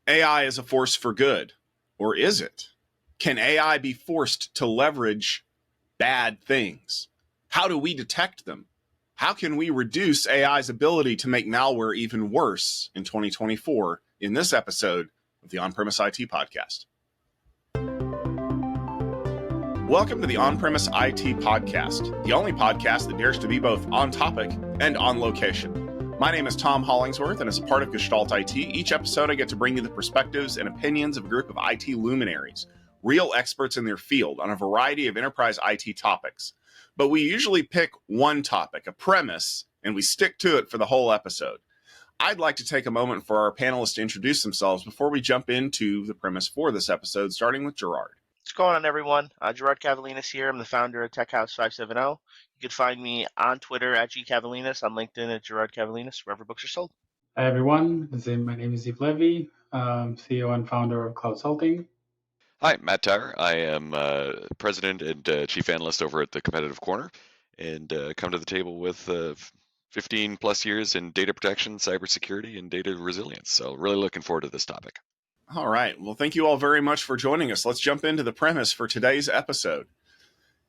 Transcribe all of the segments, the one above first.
AI is a force for good, or is it? Can AI be forced to leverage bad things? How do we detect them? How can we reduce AI's ability to make malware even worse in 2024 in this episode of the On-Premise IT Podcast? Welcome to the On-Premise IT Podcast, the only podcast that dares to be both on topic and on location. My name is Tom Hollingsworth, and as a part of Gestalt IT, each episode I get to bring you the perspectives and opinions of a group of IT luminaries, real experts in their field on a variety of enterprise IT topics. But we usually pick one topic, a premise, and we stick to it for the whole episode. I'd like to take a moment for our panelists to introduce themselves before we jump into the premise for this episode, starting with Girard. What's going on, everyone? Girard Kavalines here. I'm the founder of Tech House 570. You can find me on Twitter at @GKavalines, on LinkedIn at Girard Kavalines, wherever books are sold. Hi, everyone. My name is Ziv Levy, CEO and founder of Cloud Salting. Hi, Matt Tyrer. I am president and chief analyst over at the Competitive Corner, and come to the table with 15 plus years in data protection, cybersecurity, and data resilience. So really looking forward to this topic. All right. Well, thank you all very much for joining us. Let's jump into the premise for today's episode.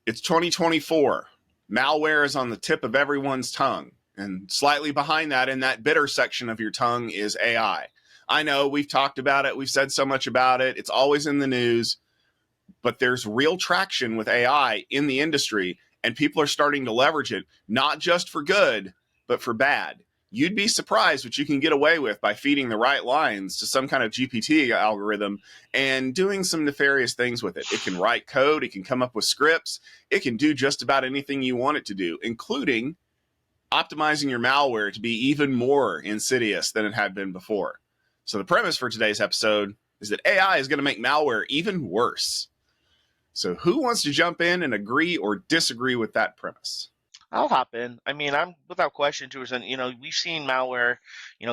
It's 2024. Malware is on the tip of everyone's tongue. And slightly behind that, in that bitter section of your tongue, is AI. I know we've talked about it. We've said so much about it. It's always in the news. But there's real traction with AI in the industry, and people are starting to leverage it, not just for good, but for bad. You'd be surprised what you can get away with by feeding the right lines to some kind of GPT algorithm and doing some nefarious things with it. It can write code. It can come up with scripts. It can do just about anything you want it to do, including optimizing your malware to be even more insidious than it had been before. So the premise for today's episode is that AI is going to make malware even worse. So who wants to jump in and agree or disagree with that premise? I'll hop in. I mean, I'm without question, 2%. We've seen malware,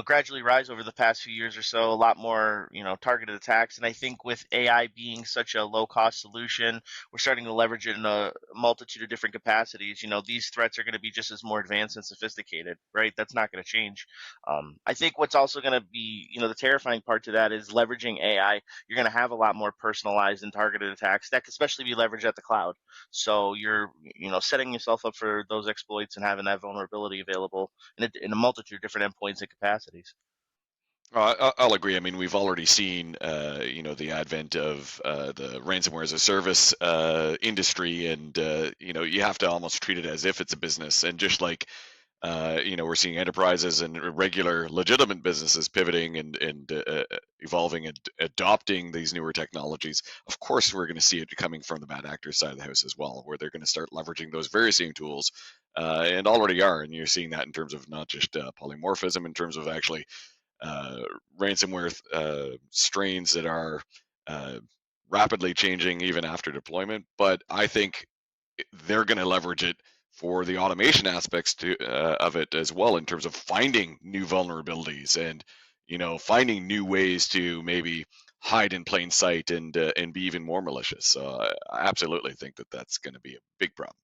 gradually rise over the past few years or so, a lot more, targeted attacks. And I think with AI being such a low-cost solution, we're starting to leverage it in a multitude of different capacities. These threats are going to be just as more advanced and sophisticated, right? That's not going to change. I think what's also going to be, the terrifying part to that is leveraging AI. You're going to have a lot more personalized and targeted attacks that could especially be leveraged at the cloud. So you're, setting yourself up for those exploits and having that vulnerability available in a multitude of different endpoints and capacities. I'll agree. I mean, we've already seen, the advent of the ransomware as a service industry, and you have to almost treat it as if it's a business. And just like, we're seeing enterprises and regular legitimate businesses pivoting and evolving and adopting these newer technologies. Of course, we're going to see it coming from the bad actors side of the house as well, where they're going to start leveraging those very same tools, and already are. And you're seeing that in terms of not just polymorphism, in terms of actually ransomware strains that are rapidly changing even after deployment. But I think they're going to leverage it for the automation aspects of it as well, in terms of finding new vulnerabilities and finding new ways to maybe hide in plain sight and be even more malicious. So I absolutely think that that's going to be a big problem.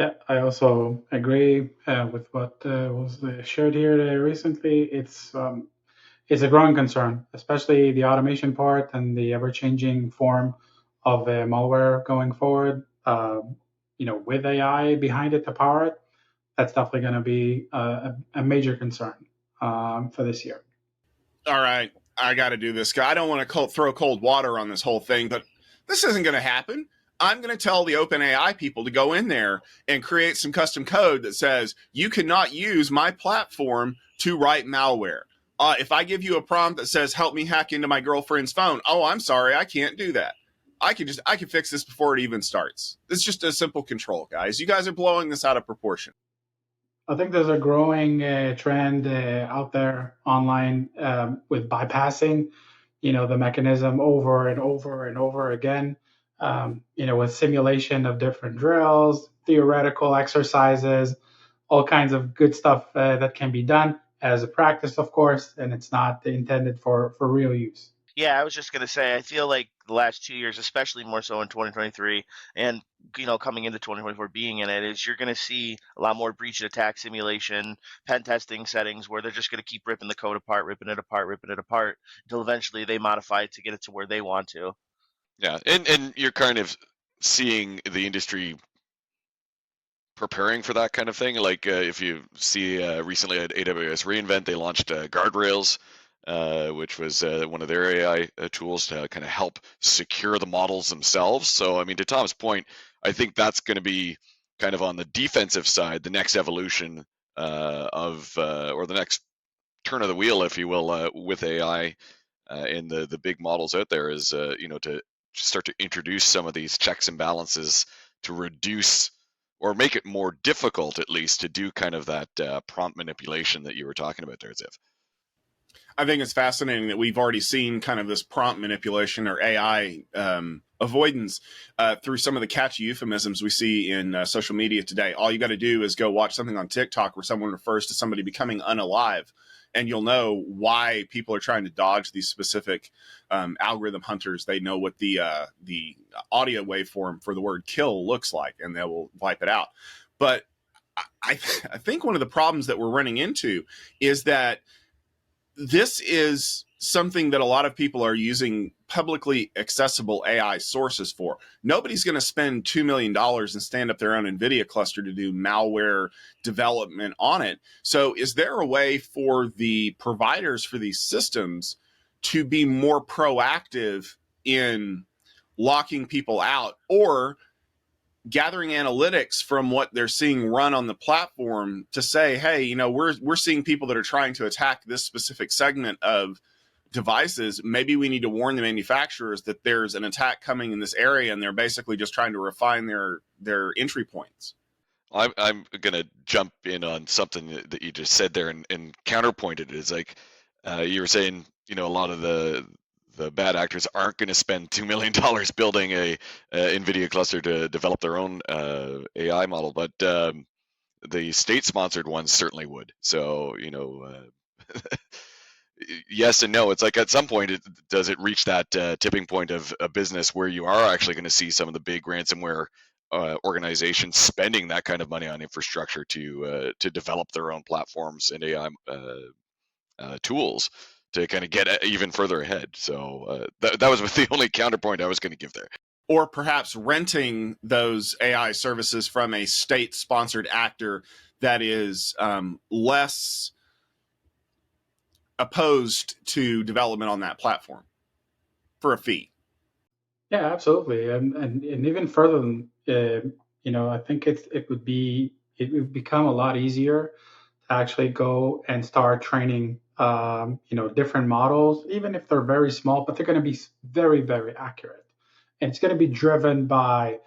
Yeah, I also agree with what was shared here recently. It's a growing concern, especially the automation part and the ever-changing form of malware going forward. With AI behind it to power it, that's definitely going to be a major concern for this year. All right, I got to do this. I don't want to throw cold water on this whole thing, but this isn't going to happen. I'm going to tell the OpenAI people to go in there and create some custom code that says you cannot use my platform to write malware. If I give you a prompt that says, help me hack into my girlfriend's phone, oh, I'm sorry, I can't do that. I can fix this before it even starts. It's just a simple control, guys. You guys are blowing this out of proportion. I think there's a growing trend out there online with bypassing, the mechanism over and over and over again, with simulation of different drills, theoretical exercises, all kinds of good stuff that can be done as a practice, of course, and it's not intended for real use. Yeah, I was just gonna say, I feel like the last 2 years, especially more so in 2023, and coming into 2024, being in it, is you're gonna see a lot more breach and attack simulation, pen testing settings where they're just gonna keep ripping the code apart, ripping it apart, ripping it apart until eventually they modify it to get it to where they want to. Yeah, and you're kind of seeing the industry preparing for that kind of thing. Like if you see recently at AWS reInvent, they launched guardrails, which was one of their AI tools to kind of help secure the models themselves. So I mean, to Tom's point, I think that's going to be kind of on the defensive side, the next evolution or the next turn of the wheel, if you will, with AI in the big models out there is to start to introduce some of these checks and balances to reduce or make it more difficult, at least, to do kind of that prompt manipulation that you were talking about there, Ziv. I think it's fascinating that we've already seen kind of this prompt manipulation or AI avoidance through some of the catchy euphemisms we see in social media today. All you got to do is go watch something on TikTok where someone refers to somebody becoming unalive, and you'll know why people are trying to dodge these specific algorithm hunters. They know what the audio waveform for the word kill looks like, and they will wipe it out. But I think one of the problems that we're running into is that this is something that a lot of people are using publicly accessible AI sources for. Nobody's going to spend $2 million and stand up their own NVIDIA cluster to do malware development on it. So is there a way for the providers for these systems to be more proactive in locking people out, or gathering analytics from what they're seeing run on the platform to say, hey, we're seeing people that are trying to attack this specific segment of devices. Maybe we need to warn the manufacturers that there's an attack coming in this area, and they're basically just trying to refine their entry points. I'm going to jump in on something that you just said there and counterpoint it. Is like you were saying, a lot of the bad actors aren't going to spend $2 million building a NVIDIA cluster to develop their own AI model, but the state-sponsored ones certainly would. So, yes and no. It's like at some point, does it reach that tipping point of a business where you are actually going to see some of the big ransomware organizations spending that kind of money on infrastructure to develop their own platforms and AI tools to kind of get even further ahead. So that was the only counterpoint I was going to give there. Or perhaps renting those AI services from a state-sponsored actor that is less opposed to development on that platform for a fee. Yeah, absolutely, and even further than I think it would become a lot easier to actually go and start training different models, even if they're very small, but they're going to be very, very accurate, and it's going to be driven by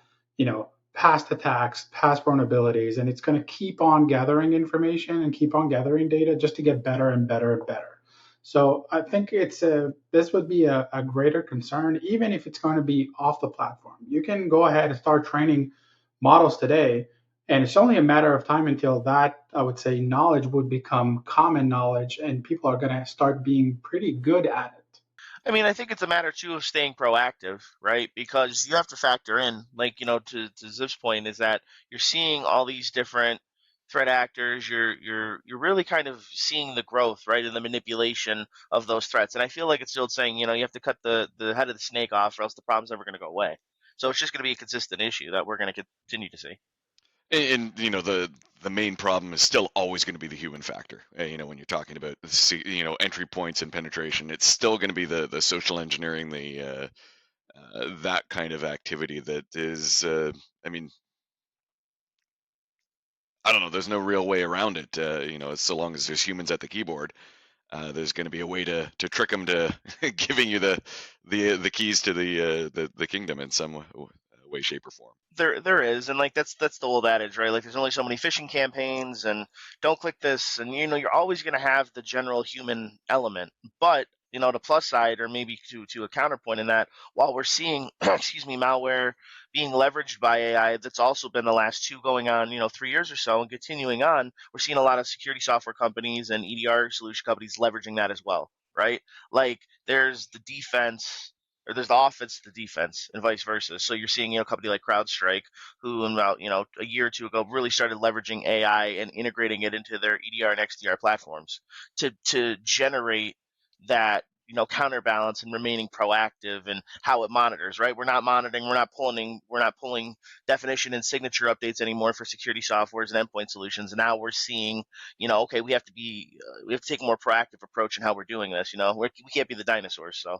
past attacks, past vulnerabilities, and it's going to keep on gathering information and keep on gathering data just to get better and better and better. So I think this would be a greater concern, even if it's going to be off the platform. You can go ahead and start training models today, and it's only a matter of time until that, I would say, knowledge would become common knowledge, and people are going to start being pretty good at it. I mean, I think it's a matter too of staying proactive, right? Because you have to factor in, like, to Zip's point, is that you're seeing all these different threat actors. You're really kind of seeing the growth, right, and the manipulation of those threats. And I feel like it's still saying, you have to cut the head of the snake off, or else the problem's never going to go away. So it's just going to be a consistent issue that we're going to continue to see. And the main problem is still always going to be the human factor. When you're talking about entry points and penetration, it's still going to be the social engineering, the that kind of activity that is. I mean, I don't know. There's no real way around it. So long as there's humans at the keyboard, there's going to be a way to trick them to giving you the keys to the kingdom in some way, shape, or form. There is, and like that's the old adage, right? Like there's only so many phishing campaigns, and don't click this, and you're always going to have the general human element. But the plus side, or maybe to a counterpoint in that, while we're seeing malware being leveraged by AI, that's also been the last two going on 3 years or so, and continuing on, we're seeing a lot of security software companies and EDR solution companies leveraging that as well, right? Like there's the defense, or there's the offense to the defense, and vice versa. So you're seeing, a company like CrowdStrike, who about a year or two ago really started leveraging AI and integrating it into their EDR and XDR platforms to generate that counterbalance and remaining proactive and how it monitors. Right, we're not monitoring, we're not pulling definition and signature updates anymore for security softwares and endpoint solutions. And now we're seeing, okay, we have to take a more proactive approach in how we're doing this. We can't be the dinosaurs. So.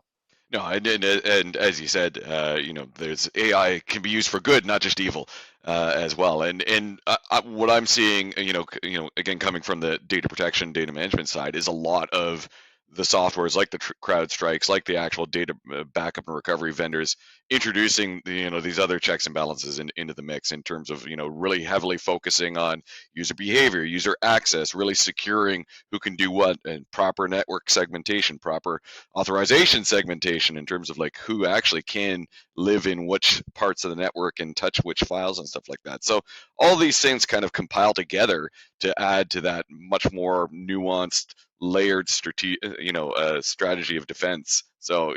No, and as you said, there's AI can be used for good, not just evil, as well. And what I'm seeing, again, coming from the data protection, data management side, is a lot of the softwares like the CrowdStrikes, like the actual data backup and recovery vendors, introducing these other checks and balances into the mix in terms of really heavily focusing on user behavior, user access, really securing who can do what, and proper network segmentation, proper authorization segmentation in terms of like who actually can live in which parts of the network and touch which files and stuff like that. So all these things kind of compile together to add to that much more nuanced, layered strategy of defense. So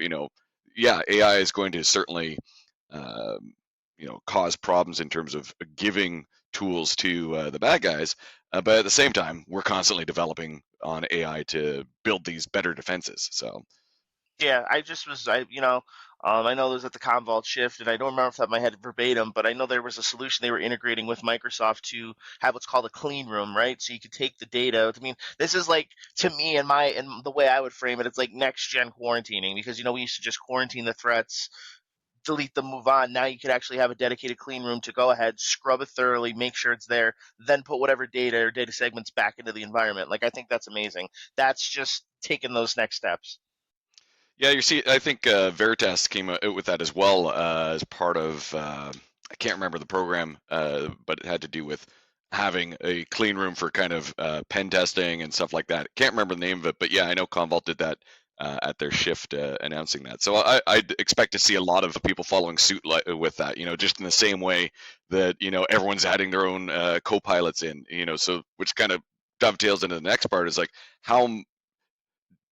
yeah, AI is going to certainly cause problems in terms of giving tools to the bad guys, but at the same time, we're constantly developing on AI to build these better defenses. So Yeah, I just was, I know there was at the Commvault shift, and I don't remember off the top of my head verbatim, but I know there was a solution they were integrating with Microsoft to have what's called a clean room, right? So you could take the data. I mean, this is like, to me, and the way I would frame it, it's like next gen quarantining, because we used to just quarantine the threats, delete them, move on. Now you could actually have a dedicated clean room to go ahead, scrub it thoroughly, make sure it's there, then put whatever data or data segments back into the environment. Like, I think that's amazing. That's just taking those next steps. yeah, you see, I think Veritas came out with that as well as part of, I can't remember the program, but it had to do with having a clean room for kind of pen testing and stuff like that. Can't remember the name of it, but yeah, I know Commvault did that at their shift announcing that. So I'd expect to see a lot of people following suit with that, just in the same way that, everyone's adding their own co-pilots in, so which kind of dovetails into the next part is like, how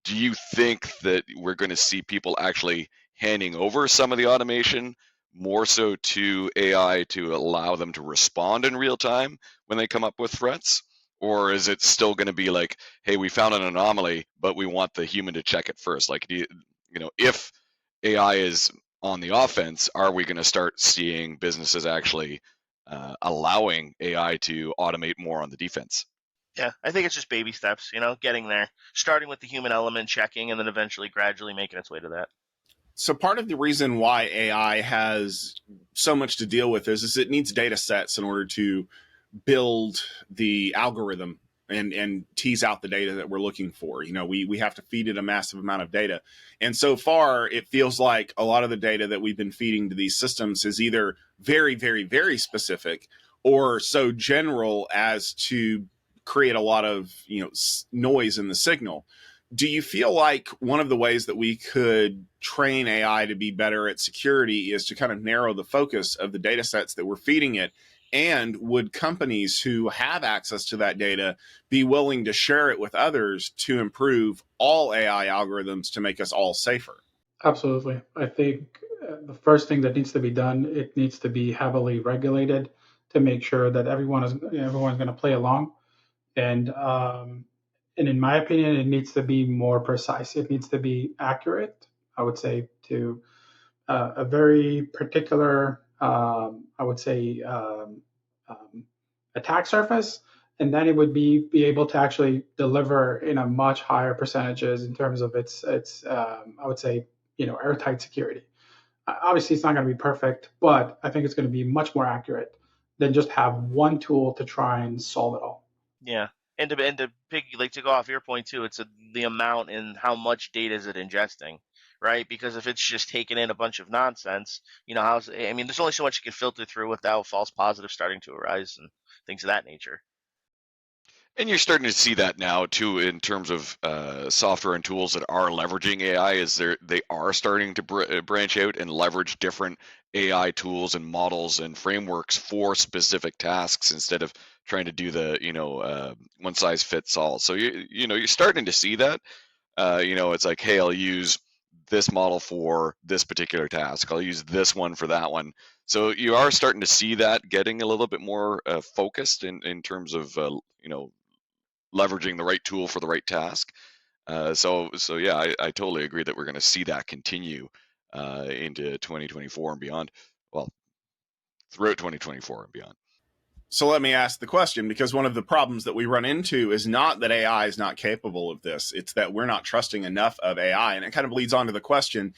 do you think that we're going to see people actually handing over some of the automation more so to AI to allow them to respond in real time when they come up with threats? Or is it still going to be like, hey, we found an anomaly, but we want the human to check it first? Like, if AI is on the offense, are we going to start seeing businesses actually allowing AI to automate more on the defense? Yeah, I think it's just baby steps, getting there, starting with the human element, checking, and then eventually gradually making its way to that. So part of the reason why AI has so much to deal with is it needs data sets in order to build the algorithm and tease out the data that we're looking for. We have to feed it a massive amount of data. And so far, it feels like a lot of the data that we've been feeding to these systems is either very, very, very specific or so general as to create a lot of noise in the signal. Do you feel like one of the ways that we could train AI to be better at security is to kind of narrow the focus of the data sets that we're feeding it? And would companies who have access to that data be willing to share it with others to improve all AI algorithms to make us all safer? Absolutely. I think the first thing that needs to be done, it needs to be heavily regulated to make sure that everyone's going to play along. And in my opinion, it needs to be more precise. It needs to be accurate. I would say to a very particular, I would say, attack surface, and then it would be able to actually deliver in a much higher percentages in terms of its I would say airtight security. Obviously, it's not going to be perfect, but I think it's going to be much more accurate than just have one tool to try and solve it all. Yeah, and to go off your point too, it's the amount and how much data is it ingesting, right? Because if it's just taking in a bunch of nonsense, there's only so much you can filter through without false positives starting to arise and things of that nature. And you're starting to see that now too, in terms of software and tools that are leveraging AI. They are starting to branch out and leverage different AI tools and models and frameworks for specific tasks instead of trying to do the one size fits all. So you're starting to see that. It's like, hey, I'll use this model for this particular task. I'll use this one for that one. So you are starting to see that getting a little bit more focused in terms of leveraging the right tool for the right task. So yeah, I totally agree that we're going to see that continue into 2024 and beyond. Well, throughout 2024 and beyond. So let me ask the question, because one of the problems that we run into is not that AI is not capable of this. It's that we're not trusting enough of AI. And it kind of leads on to the question,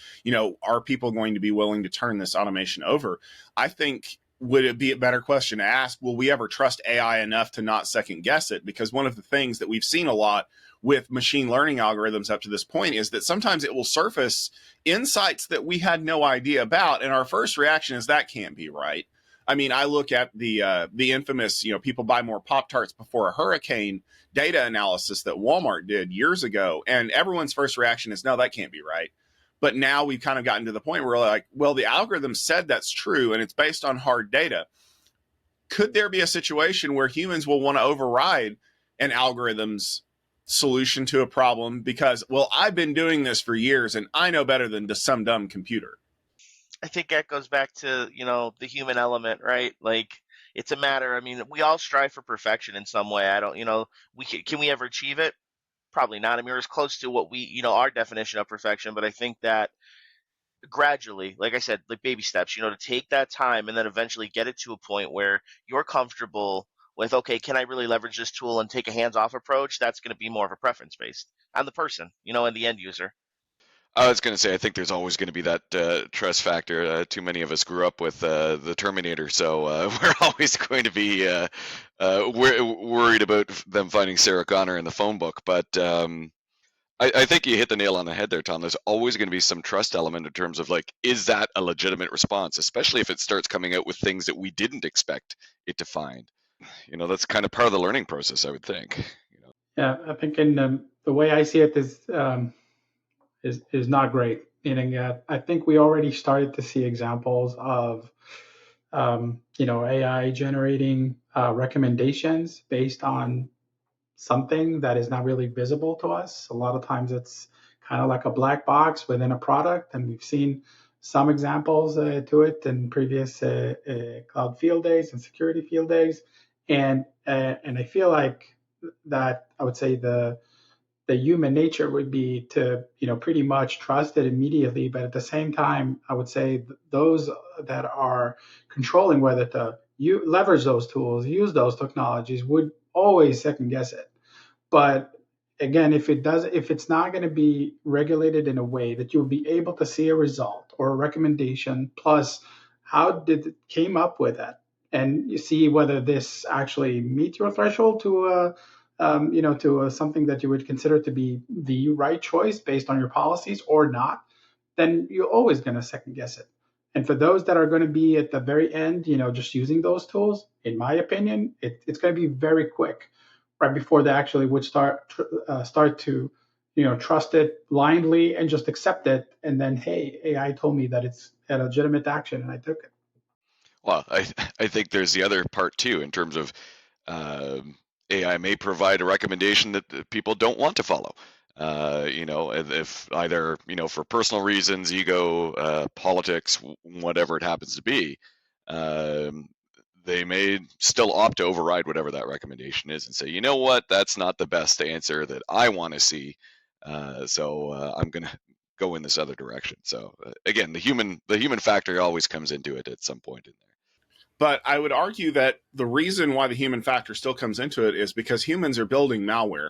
are people going to be willing to turn this automation over? I think, would it be a better question to ask, will we ever trust AI enough to not second guess it? Because one of the things that we've seen a lot with machine learning algorithms up to this point is that sometimes it will surface insights that we had no idea about. And our first reaction is that can't be right. I mean, I look at the infamous, people buy more Pop-Tarts before a hurricane data analysis that Walmart did years ago. And everyone's first reaction is, no, that can't be right. But now we've kind of gotten to the point where we're like, well, the algorithm said that's true and it's based on hard data. Could there be a situation where humans will want to override an algorithm's solution to a problem because, well, I've been doing this for years and I know better than some dumb computer? I think that goes back to, the human element, right? Like, it's a matter, I mean, we all strive for perfection in some way. I don't, can we ever achieve it? Probably not. I mean, we're as close to what we, our definition of perfection, but I think that gradually, like I said, like baby steps, to take that time and then eventually get it to a point where you're comfortable with, okay, can I really leverage this tool and take a hands-off approach? That's going to be more of a preference based on the person, and the end user. I was going to say, I think there's always going to be that trust factor. Too many of us grew up with the Terminator, so we're always going to be worried about them finding Sarah Connor in the phone book. But I think you hit the nail on the head there, Tom. There's always going to be some trust element in terms of, like, is that a legitimate response, especially if it starts coming out with things that we didn't expect it to find. That's kind of part of the learning process, I would think. Yeah, I think in the way I see it is not great. Meaning that I think we already started to see examples of AI generating recommendations based on something that is not really visible to us. A lot of times it's kind of like a black box within a product, and we've seen some examples to it in previous cloud field days and security field days, and I feel like that I would say the human nature would be to pretty much trust it immediately, but at the same time I would say those that are controlling whether to leverage those tools, use those technologies, would always second guess it. But again, if it's not going to be regulated in a way that you'll be able to see a result or a recommendation, plus how did it came up with it, and you see whether this actually meets your threshold to something that you would consider to be the right choice based on your policies or not, then you're always going to second guess it. And for those that are going to be at the very end, just using those tools, in my opinion, it's going to be very quick, right before they actually would start to trust it blindly and just accept it. And then, hey, AI told me that it's a legitimate action, and I took it. Well, I think there's the other part too, in terms of AI may provide a recommendation that people don't want to follow. If either for personal reasons, ego, politics, whatever it happens to be, they may still opt to override whatever that recommendation is and say, you know what, that's not the best answer that I want to see. So I'm going to go in this other direction. So again, the human factor always comes into it at some point in there. But I would argue that the reason why the human factor still comes into it is because humans are building malware.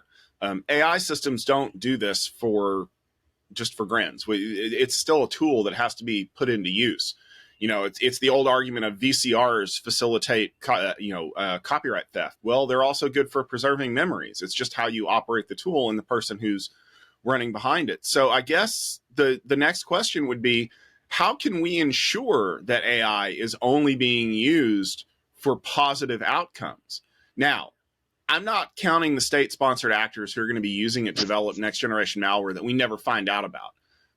AI systems don't do this just for grins. It's still a tool that has to be put into use. It's the old argument of VCRs facilitate copyright theft. Well, they're also good for preserving memories. It's just how you operate the tool and the person who's running behind it. So I guess the next question would be, how can we ensure that AI is only being used for positive outcomes? Now, I'm not counting the state-sponsored actors who are going to be using it to develop next-generation malware that we never find out about,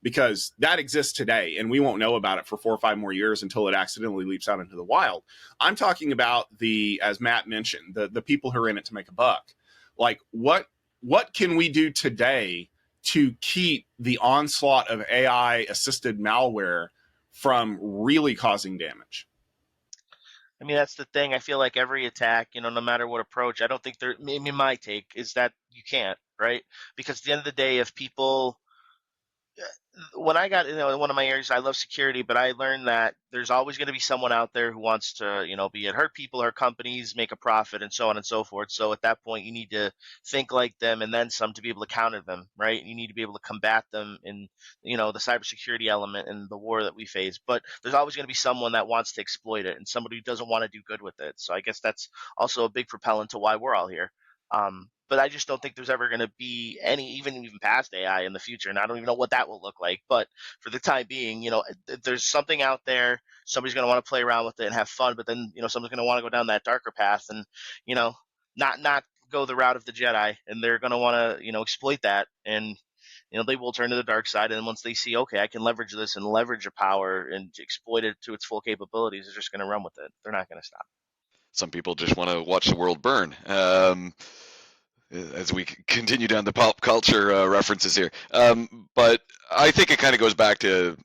because that exists today, and we won't know about it for 4 or 5 more years until it accidentally leaps out into the wild. I'm talking about as Matt mentioned, the people who are in it to make a buck. Like, what can we do today to keep the onslaught of AI-assisted malware from really causing damage? I mean, that's the thing. I feel like every attack, no matter what approach, I don't think maybe my take is that you can't, right? Because at the end of the day, if people, when I got, in one of my areas, I love security, but I learned that there's always going to be someone out there who wants to, be it hurt people or companies, make a profit, and so on and so forth. So at that point, you need to think like them and then some to be able to counter them, right? You need to be able to combat them in, the cybersecurity element and the war that we face. But there's always going to be someone that wants to exploit it and somebody who doesn't want to do good with it. So I guess that's also a big propellant to why we're all here. But I just don't think there's ever going to be any, even past AI in the future. And I don't even know what that will look like. But for the time being, if there's something out there, somebody's going to want to play around with it and have fun. But then, someone's going to want to go down that darker path and, not go the route of the Jedi. And they're going to want to, exploit that. And, they will turn to the dark side. And once they see, okay, I can leverage this and leverage a power and exploit it to its full capabilities, they're just going to run with it. They're not going to stop. Some people just want to watch the world burn. As we continue down the pop culture references here. But I think it kind of goes back to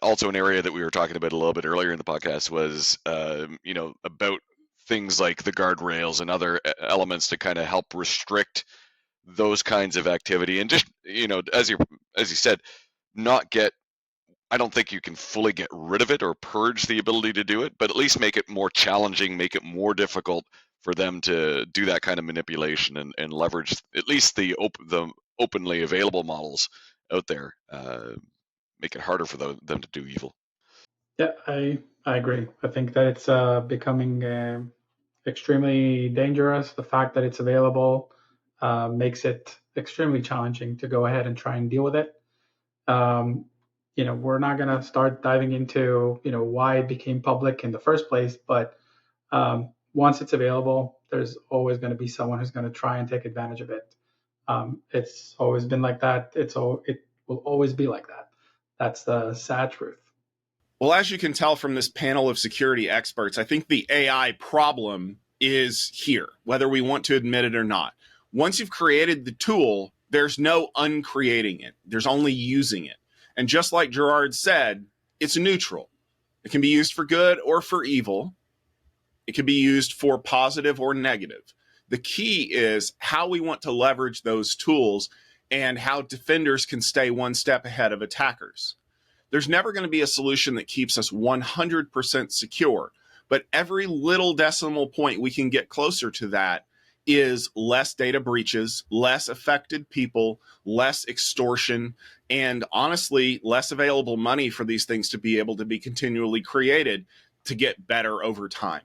also an area that we were talking about a little bit earlier in the podcast was, about things like the guardrails and other elements to kind of help restrict those kinds of activity. And just, as you said, I don't think you can fully get rid of it or purge the ability to do it, but at least make it more challenging, make it more difficult for them to do that kind of manipulation and leverage at least the openly available models out there, make it harder for them to do evil. Yeah, I agree. I think that it's becoming extremely dangerous. The fact that it's available makes it extremely challenging to go ahead and try and deal with it. We're not going to start diving into, why it became public in the first place, but once it's available, there's always going to be someone who's going to try and take advantage of it. It's always been like that. It will always be like that. That's the sad truth. Well, as you can tell from this panel of security experts, I think the AI problem is here, whether we want to admit it or not. Once you've created the tool, there's no uncreating it. There's only using it. And just like Girard said, it's neutral. It can be used for good or for evil. It can be used for positive or negative. The key is how we want to leverage those tools and how defenders can stay one step ahead of attackers. There's never going to be a solution that keeps us 100% secure, but every little decimal point we can get closer to that is less data breaches, less affected people, less extortion, and honestly, less available money for these things to be able to be continually created to get better over time.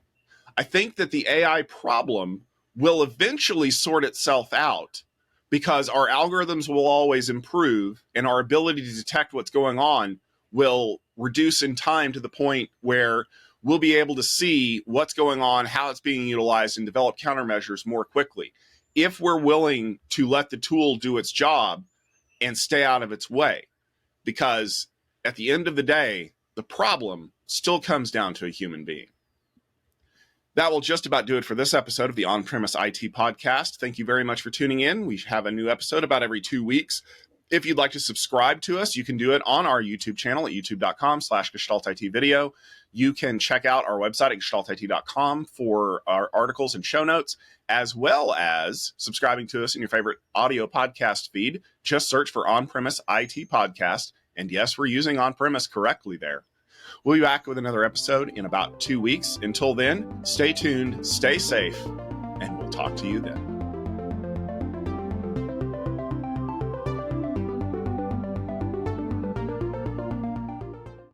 I think that the AI problem will eventually sort itself out because our algorithms will always improve and our ability to detect what's going on will reduce in time to the point where we'll be able to see what's going on, how it's being utilized, and develop countermeasures more quickly. If we're willing to let the tool do its job and stay out of its way, because at the end of the day, the problem still comes down to a human being. That will just about do it for this episode of the On-Premise IT Podcast. Thank you very much for tuning in. We have a new episode about every 2 weeks. If you'd like to subscribe to us, you can do it on our YouTube channel at youtube.com/Gestalt IT video. You can check out our website at gestaltit.com for our articles and show notes, as well as subscribing to us in your favorite audio podcast feed. Just search for On-Premise IT Podcast. And yes, we're using On-Premise correctly there. We'll be back with another episode in about 2 weeks. Until then, stay tuned, stay safe, and we'll talk to you then.